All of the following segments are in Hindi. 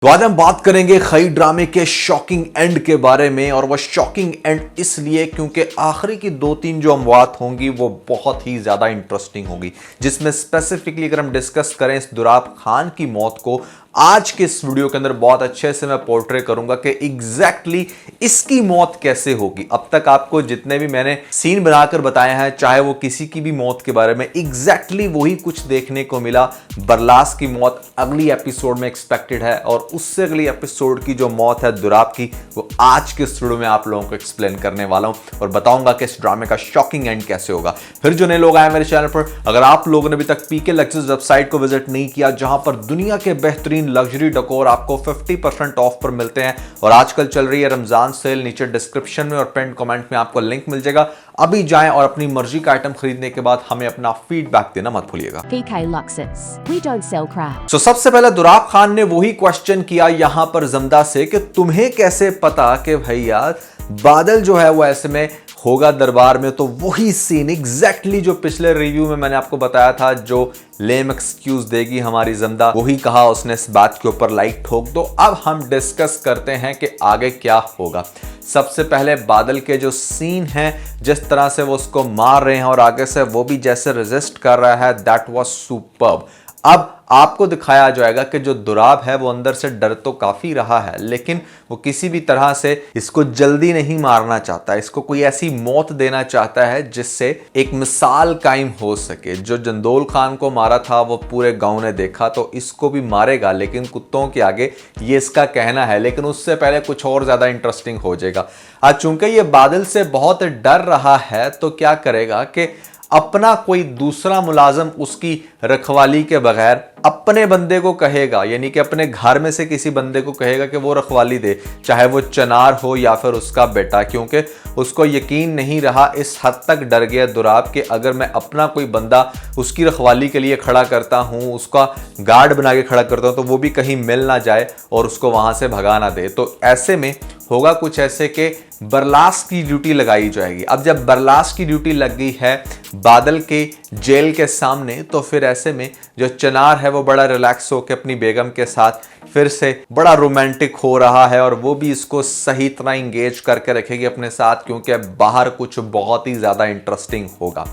तो आज हम बात करेंगे खई ड्रामे के शॉकिंग एंड के बारे में। और वो शॉकिंग एंड इसलिए क्योंकि आखिरी की 2-3 जो अमवात होंगी वो बहुत ही ज्यादा इंटरेस्टिंग होगी, जिसमें स्पेसिफिकली अगर हम डिस्कस करें इस दुराब खान की मौत को आज के इस वीडियो के अंदर बहुत अच्छे से मैं पोर्ट्रे करूंगा कि एग्जैक्टली इसकी मौत कैसे होगी। अब तक आपको जितने भी मैंने सीन बनाकर बताए हैं, चाहे वो किसी की भी मौत के बारे में, एग्जैक्टली वही कुछ देखने को मिला। बरलास की मौत अगली एपिसोड में एक्सपेक्टेड है और उससे अगली एपिसोड की जो मौत है दुराब की, वो आज के इस वीडियो में आप लोगों को एक्सप्लेन करने वाला हूं और बताऊंगा कि इस ड्रामे का शॉकिंग एंड कैसे होगा। फिर जो नए लोग आए मेरे चैनल पर, अगर आप लोगों ने अभी तक पीके लग्जरीज वेबसाइट को विजिट नहीं किया, जहां पर दुनिया के बेहतरीन लग्जरी डेकोर आपको 50% ऑफ पर मिलते हैं और आजकल चल रही है रमजान सेल, नीचे डिस्क्रिप्शन में और पिन कमेंट में आपको लिंक मिल जाएगा। अभी जाएं और अपनी मर्जी का आइटम खरीदने के बाद हमें अपना फीडबैक देना मत भूलिएगा। PK Luxus. We don't sell crap. So, सबसे पहले दुराब खान ने वही क्वेश्चन किया यहां पर जमदा से कि तुम्हें कैसे पता कि भैया बादल जो है वो ऐसे में होगा दरबार में। तो वही सीन एग्जैक्टली जो पिछले रिव्यू में मैंने आपको बताया था, जो लेम एक्सक्यूज देगी हमारी जमदा, वही कहा उसने इस बात के ऊपर लाइक ठोक दो। अब हम डिस्कस करते हैं कि आगे क्या होगा। सबसे पहले बादल के जो सीन हैं, जिस तरह से वो उसको मार रहे हैं और आगे से वो भी जैसे रेजिस्ट कर रहा है, दैट वाज सुपर्ब। अब आपको दिखाया जाएगा कि जो दुराब है वो अंदर से डर तो काफी रहा है, लेकिन वो किसी भी तरह से इसको जल्दी नहीं मारना चाहता, इसको कोई ऐसी मौत देना चाहता है जिससे एक मिसाल कायम हो सके। जो जंदोल खान को मारा था वो पूरे गांव ने देखा, तो इसको भी मारेगा लेकिन कुत्तों के आगे, ये इसका कहना है। लेकिन उससे पहले कुछ और ज्यादा इंटरेस्टिंग हो जाएगा। आज चूंकि ये बादल से बहुत डर रहा है तो क्या करेगा कि अपना कोई दूसरा मुलाजम उसकी रखवाली के बगैर अपने बंदे को कहेगा, यानी कि अपने घर में से किसी बंदे को कहेगा कि वो रखवाली दे, चाहे वो चनार हो या फिर उसका बेटा, क्योंकि उसको यकीन नहीं रहा। इस हद तक डर गया दुराब कि अगर मैं अपना कोई बंदा उसकी रखवाली के लिए खड़ा करता हूँ, उसका गार्ड बना के खड़ा करता हूँ, तो वो भी कहीं मिल ना जाए और उसको वहां से भगा ना दे। तो ऐसे में होगा कुछ ऐसे कि बरलास की ड्यूटी लगाई जाएगी। अब जब बरलास की ड्यूटी लग गई है बादल के जेल के सामने, तो फिर ऐसे में जो चनार है वो बड़ा रिलैक्स होकर अपनी बेगम के साथ फिर से बड़ा रोमांटिक हो रहा है और वो भी इसको सही तरह इंगेज करके रखेगी अपने साथ, क्योंकि बाहर कुछ बहुत ही ज्यादा इंटरेस्टिंग होगा।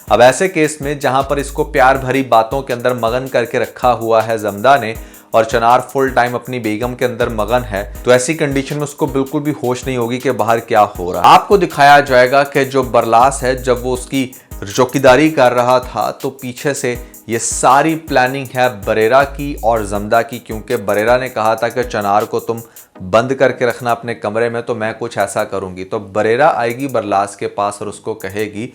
अब ऐसे केस में जहां पर इसको प्यार भरी बातों के अंदर मगन करके रखा हुआ है जमदा ने और चनार फुल टाइम अपनी बेगम के अंदर मगन है, तो ऐसी कंडीशन में उसको बिल्कुल भी होश नहीं होगी कि बाहर क्या हो रहा है। आपको दिखाया जाएगा कि जो बरलास है, जब वो उसकी चौकीदारी कर रहा था, तो पीछे से ये सारी प्लानिंग है बरेरा की और जमदा की, क्योंकि बरेरा ने कहा था कि चनार को तुम बंद करके रखना अपने कमरे में, तो मैं कुछ ऐसा करूंगी। तो बरेरा आएगी बरलास के पास और उसको कहेगी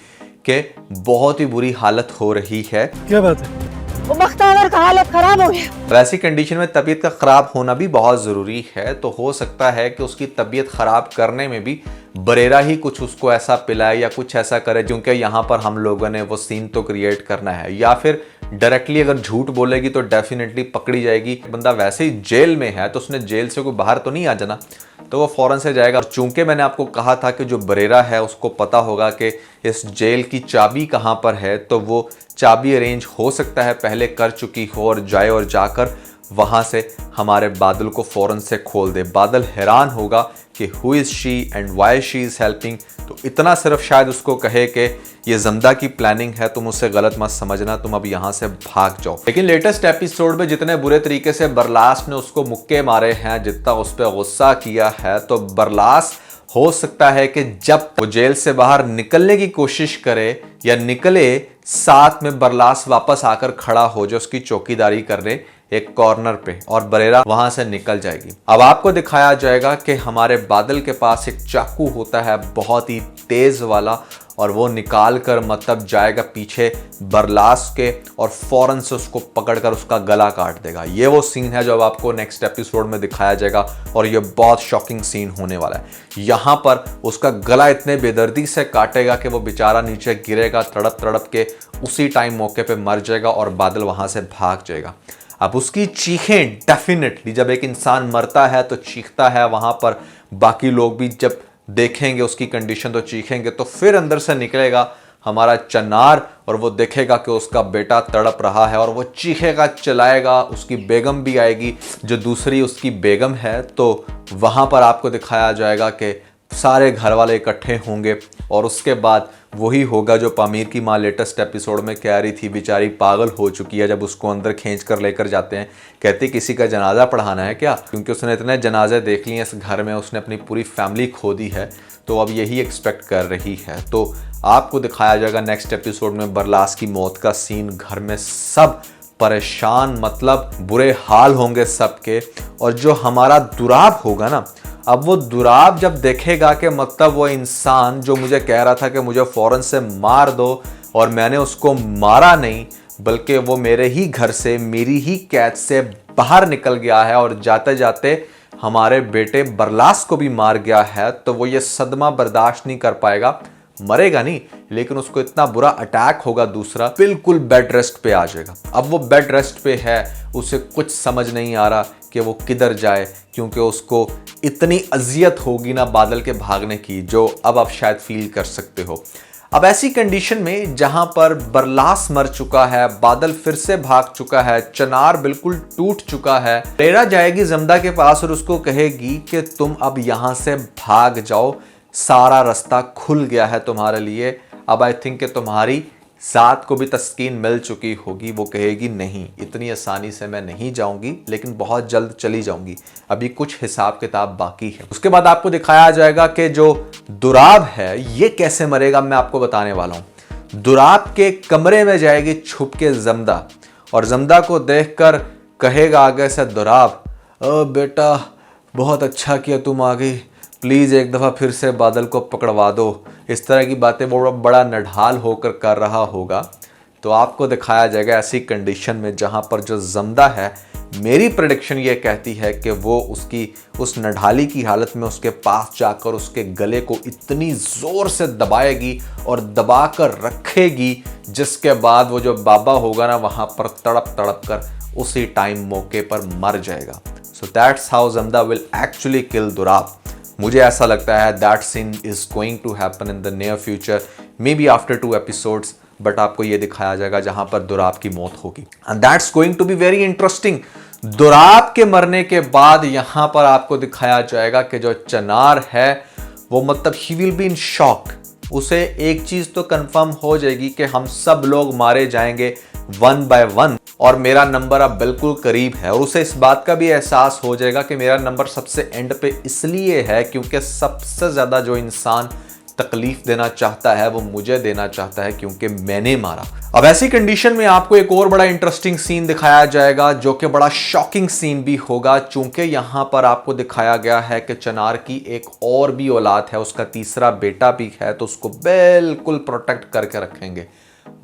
कि बहुत ही बुरी हालत हो रही है। क्या बात है? वो बख्तावर का हालत खराब हो गया। और ऐसी कंडीशन में तबीयत का खराब होना भी बहुत जरूरी है, तो हो सकता है कि उसकी तबीयत खराब करने में भी बरेरा ही कुछ उसको ऐसा पिलाए या कुछ ऐसा करे, क्योंकि यहाँ पर हम लोगों ने वो सीन तो क्रिएट करना है। या फिर डायरेक्टली अगर झूठ बोलेगी तो डेफिनेटली पकड़ी जाएगी। बंदा वैसे ही जेल में है तो उसने जेल से कोई बाहर तो नहीं आ जाना, तो वो फौरन से जाएगा। और चूंकि मैंने आपको कहा था कि जो बरेरा है उसको पता होगा कि इस जेल की चाबी कहाँ पर है, तो वो चाबी अरेंज हो सकता है पहले कर चुकी हो और जाए और जाकर वहां से हमारे बादल को फौरन से खोल दे। बादल हैरान होगा कि who is she and why she is helping, तो इतना सिर्फ शायद उसको कहे कि ये जमदा की प्लानिंग है, तुम उसे गलत मत समझना, तुम अब यहां से भाग जाओ। लेकिन लेटेस्ट एपिसोड में जितने बुरे तरीके से बरलास ने उसको मुक्के मारे हैं, जितना उस पर गुस्सा किया है, तो बरलास हो सकता है कि जब वो जेल से बाहर निकलने की कोशिश करे या निकले, साथ में बरलास वापस आकर खड़ा हो जो उसकी चौकीदारी करने एक कॉर्नर पे, और बरेरा वहां से निकल जाएगी। अब आपको दिखाया जाएगा कि हमारे बादल के पास एक चाकू होता है बहुत ही तेज वाला, और वो निकाल कर मतलब जाएगा पीछे बरलास के और फौरन से उसको पकड़कर उसका गला काट देगा। ये वो सीन है जो अब आपको नेक्स्ट एपिसोड में दिखाया जाएगा और ये बहुत शॉकिंग सीन होने वाला है। यहाँ पर उसका गला इतने बेदर्दी से काटेगा कि वो बेचारा नीचे गिरेगा, तड़प तड़प के उसी टाइम मौके पे मर जाएगा और बादल वहां से भाग जाएगा। अब उसकी चीखें डेफिनेटली, जब एक इंसान मरता है तो चीखता है, वहां पर बाकी लोग भी जब देखेंगे उसकी कंडीशन तो चीखेंगे। तो फिर अंदर से निकलेगा हमारा चनार और वो देखेगा कि उसका बेटा तड़प रहा है और वो चीखेगा, चिल्लाएगा, उसकी बेगम भी आएगी जो दूसरी उसकी बेगम है। तो वहाँ पर आपको दिखाया जाएगा कि सारे घर वाले इकट्ठे होंगे और उसके बाद वही होगा जो पामीर की माँ लेटेस्ट एपिसोड में कह रही थी, बेचारी पागल हो चुकी है जब उसको अंदर खींच कर लेकर जाते हैं। कहती किसी का जनाजा पढ़ाना है क्या, क्योंकि उसने इतने जनाजे देख लिए इस घर में, उसने अपनी पूरी फैमिली खो दी है, तो अब यही एक्सपेक्ट कर रही है। तो आपको दिखाया जाएगा नेक्स्ट एपिसोड में बरलास की मौत का सीन। घर में सब परेशान, मतलब बुरे हाल होंगे सबके। और जो हमारा दुराब होगा ना, अब वो दुराब जब देखेगा कि मतलब वो इंसान जो मुझे कह रहा था कि मुझे फौरन से मार दो और मैंने उसको मारा नहीं, बल्कि वो मेरे ही घर से, मेरी ही कैद से बाहर निकल गया है और जाते जाते हमारे बेटे बरलास को भी मार गया है, तो वो ये सदमा बर्दाश्त नहीं कर पाएगा। मरेगा नहीं, लेकिन उसको इतना बुरा अटैक होगा दूसरा, बिल्कुल बेड रेस्ट पे आ जाएगा। अब वो बेड रेस्ट पे है, उसे कुछ समझ नहीं आ रहा कि वो किधर जाए, क्योंकि उसको इतनी अजियत होगी ना बादल के भागने की, जो अब आप शायद फील कर सकते हो। अब ऐसी कंडीशन में जहां पर बरलास मर चुका है, बादल फिर से भाग चुका है, चनार बिल्कुल टूट चुका है, रेरा जाएगी जमदा के पास और उसको कहेगी कि तुम अब यहां से भाग जाओ, सारा रास्ता खुल गया है तुम्हारे लिए। अब आई थिंक कि तुम्हारी जात को भी तस्कीन मिल चुकी होगी। वो कहेगी नहीं, इतनी आसानी से मैं नहीं जाऊंगी, लेकिन बहुत जल्द चली जाऊंगी, अभी कुछ हिसाब किताब बाकी है। उसके बाद आपको दिखाया जाएगा कि जो दुराब है ये कैसे मरेगा, मैं आपको बताने वाला हूं। दुराब के कमरे में जाएगी छुप के जमदा और जमदा को देखकर कहेगा आगे से दुराब, बेटा बहुत अच्छा किया तुम आ गई, प्लीज़ एक दफ़ा फिर से बादल को पकड़वा दो। इस तरह की बातें वो बड़ा नढाल होकर कर रहा होगा। तो आपको दिखाया जाएगा ऐसी कंडीशन में जहां पर जो जमदा है, मेरी प्रेडिक्शन ये कहती है कि वो उसकी उस नढाली की हालत में उसके पास जाकर उसके गले को इतनी ज़ोर से दबाएगी और दबा कर रखेगी, जिसके बाद वो जो बाबा होगा ना वहाँ पर तड़प तड़प कर उसी टाइम मौके पर मर जाएगा। सो दैट्स हाउ जमदा विल एक्चुअली किल दुराब। मुझे ऐसा लगता है that scene is going to happen in the near future, maybe after 2 episodes, but आपको ये दिखाया जाएगा जहां पर दुराब की मौत होगी and that's going to be very interesting. दुराब के मरने के बाद यहां पर आपको दिखाया जाएगा कि जो चनार है वो मतलब he will be in shock. उसे एक चीज तो कंफर्म हो जाएगी कि हम सब लोग मारे जाएंगे 1 by 1 और मेरा नंबर अब बिल्कुल करीब है। और उसे इस बात का भी एहसास हो जाएगा कि मेरा नंबर सबसे एंड पे इसलिए है क्योंकि सबसे ज्यादा जो इंसान तकलीफ देना चाहता है वो मुझे देना चाहता है, क्योंकि मैंने मारा। अब ऐसी कंडीशन में आपको एक और बड़ा इंटरेस्टिंग सीन दिखाया जाएगा जो कि बड़ा शॉकिंग सीन भी होगा, चूंकि यहां पर आपको दिखाया गया है कि चनार की एक और भी औलाद है, उसका तीसरा बेटा भी है, तो उसको बिल्कुल प्रोटेक्ट करके रखेंगे।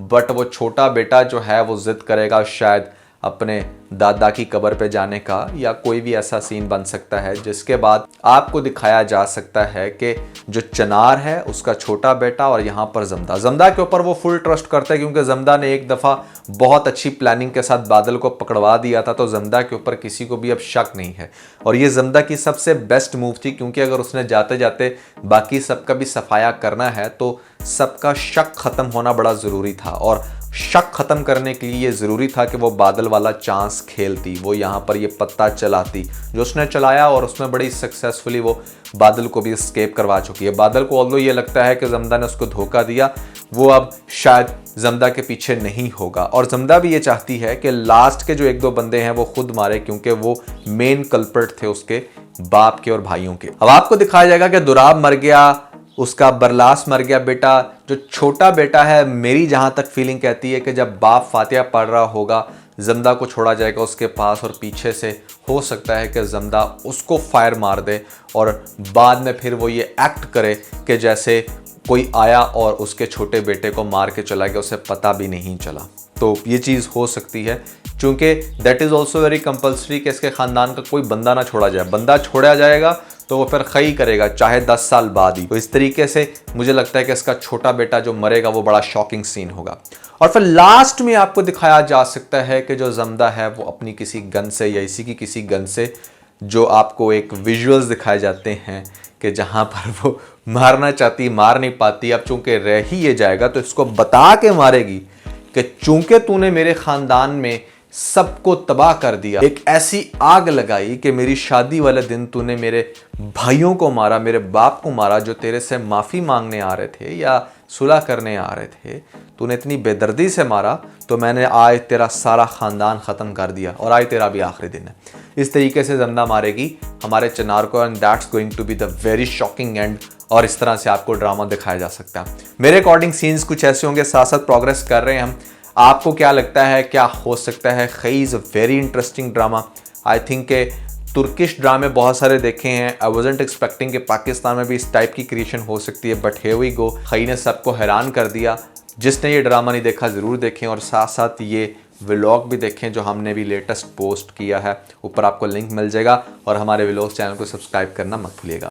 बट वो छोटा बेटा जो है वो जिद करेगा शायद अपने दादा की कब्र पे जाने का, या कोई भी ऐसा सीन बन सकता है जिसके बाद आपको दिखाया जा सकता है कि जो चनार है उसका छोटा बेटा और यहाँ पर जमदा के ऊपर वो फुल ट्रस्ट करता है, क्योंकि जमदा ने एक दफ़ा बहुत अच्छी प्लानिंग के साथ बादल को पकड़वा दिया था, तो जमदा के ऊपर किसी को भी अब शक नहीं है। और ये जमदा की सबसे बेस्ट मूव थी, क्योंकि अगर उसने जाते जाते बाकी सबका भी सफाया करना है तो सबका शक खत्म होना बड़ा ज़रूरी था, और शक खत्म करने के लिए ये ज़रूरी था कि वो बादल वाला चांस खेलती, वो यहाँ पर ये पत्ता चलाती जो उसने चलाया, और उसमें बड़ी सक्सेसफुली वो बादल को भी एस्केप करवा चुकी है। बादल को ऑल्दो ये लगता है कि जमदा ने उसको धोखा दिया, वो अब शायद जमदा के पीछे नहीं होगा, और जमदा भी ये चाहती है कि लास्ट के जो 1-2 बंदे हैं वो खुद मारे, क्योंकि वो मेन कल्प्रिट थे उसके बाप के और भाइयों के। अब आपको दिखाया जाएगा कि दुराब मर गया, उसका बरलास मर गया बेटा। जो छोटा बेटा है, मेरी जहां तक फीलिंग कहती है कि जब बाप फातिहा पढ़ रहा होगा जमदा को छोड़ा जाएगा उसके पास, और पीछे से हो सकता है कि जमदा उसको फायर मार दे और बाद में फिर वो ये एक्ट करे कि जैसे कोई आया और उसके छोटे बेटे को मार के चला गया, उसे पता भी नहीं चला। तो ये चीज़ हो सकती है, क्योंकि that is also very compulsory कि इसके ख़ानदान का कोई बंदा ना छोड़ा जाए। बंदा छोड़ा जाएगा तो वो फिर खई करेगा, चाहे 10 साल बाद ही। तो इस तरीके से मुझे लगता है कि इसका छोटा बेटा जो मरेगा वो बड़ा शॉकिंग सीन होगा। और फिर लास्ट में आपको दिखाया जा सकता है कि जो जमदा है वो अपनी किसी गन से या इसी की किसी गन से, जो आपको एक विजुअल्स दिखाए जाते हैं कि जहां पर वो मारना चाहती, मार नहीं पाती, अब चूंकि रह ही ये जाएगा तो इसको बता के मारेगी कि चूंकि तूने मेरे खानदान में सबको तबाह कर दिया, एक ऐसी आग लगाई कि मेरी शादी वाले दिन तूने मेरे भाइयों को मारा, मेरे बाप को मारा जो तेरे से माफ़ी मांगने आ रहे थे या सुलह करने आ रहे थे, तूने इतनी बेदर्दी से मारा, तो मैंने आज तेरा सारा ख़ानदान ख़त्म कर दिया और आज तेरा भी आखिरी दिन है। इस तरीके से ज़मदा मारेगी हमारे चिनार को, and that's going to be the very shocking end. और इस तरह से आपको ड्रामा दिखाया जा सकता है। मेरे अकॉर्डिंग सीन्स कुछ ऐसे होंगे, साथ साथ प्रोग्रेस कर रहे हैं हम। आपको क्या लगता है क्या हो सकता है? खई is a very interesting drama. I think के तुर्किश ड्रामे बहुत सारे देखे हैं, आई वाज़न्ट एक्सपेक्टिंग कि पाकिस्तान में भी इस टाइप की क्रिएशन हो सकती है, बट हियर वी गो। खई ने सबको हैरान कर दिया। जिसने ये ड्रामा नहीं देखा ज़रूर देखें, और साथ साथ ये व्लॉग भी देखें जो हमने भी लेटेस्ट पोस्ट किया है। ऊपर आपको लिंक मिल जाएगा, और हमारे व्लॉग चैनल को सब्सक्राइब करना मत भूलिएगा।